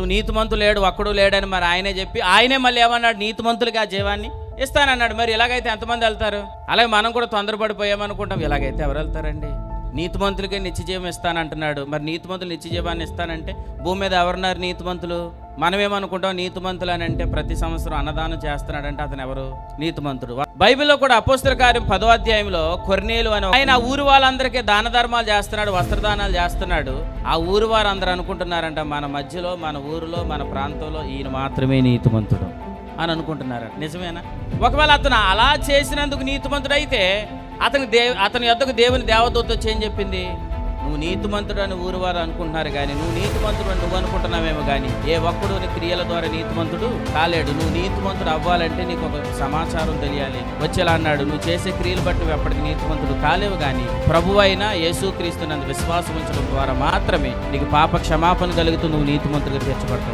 నువ్వు నీతిమంతులు లేడు ఒక్కడు లేడని మరి ఆయనే చెప్పి ఆయనే మళ్ళీ ఏమన్నాడు, నీతిమంతులకి ఆ జీవాన్ని ఇస్తానన్నాడు. మరి ఇలాగైతే ఎంతమంది వెళ్తారు? అలాగే మనం కూడా తొందరపడిపోయామనుకుంటాం. ఇలాగైతే ఎవరు వెళ్తారండి? నీతిమంతులకే నిత్యజీవం ఇస్తానంటున్నాడు. మరి నీతిమంతులు నిత్యజీవాన్ని ఇస్తానంటే భూమి మీద ఎవరున్నారు నీతిమంతులు? మనమేమనుకుంటాం నీతిమంతులు అని అంటే ప్రతి సంవత్సరం అన్నదానం చేస్తున్నాడంటే అతను ఎవరు? నీతిమంతుడు. బైబిల్లో కూడా అపోస్తల కార్యం 10వ అధ్యాయంలో కొర్నేలు అని ఆయన ఆ ఊరు వాళ్ళందరికీ దాన ధర్మాలు చేస్తున్నాడు, వస్త్రదానాలు చేస్తున్నాడు. ఆ ఊరు వారు అందరూ అనుకుంటున్నారంట మన మధ్యలో, మన ఊరిలో, మన ప్రాంతంలో ఈయన మాత్రమే నీతిమంతుడు అని అనుకుంటున్నారు. నిజమేనా? ఒకవేళ అతను అలా చేసినందుకు నీతిమంతుడైతే అతని యొద్దకు దేవుని దేవదూత వచ్చి ఏం చెప్పింది? నువ్వు నీతిమంతుడు అని ఊరు వారు అనుకుంటున్నారు కానీ నువ్వు నీతిమంతుడు అని నువ్వు అనుకుంటున్నావేమో కానీ ఏ ఒక్కడు నీ క్రియల ద్వారా నీతిమంతుడు కాలేడు. నువ్వు నీతిమంతుడు అవ్వాలంటే నీకు ఒక సమాచారం తెలియాలి. వచ్చేలా అన్నాడు, నువ్వు చేసే క్రియలు బట్టి నువ్వు ఎప్పటికీ నీతిమంతుడు కాలేవు కానీ ప్రభువైన యేసుక్రీస్తునందు విశ్వాసం ఉంచడం ద్వారా మాత్రమే నీకు పాప క్షమాపణ కలుగుతూ నువ్వు నీతిమంతుడిగా తీర్చబడతావు.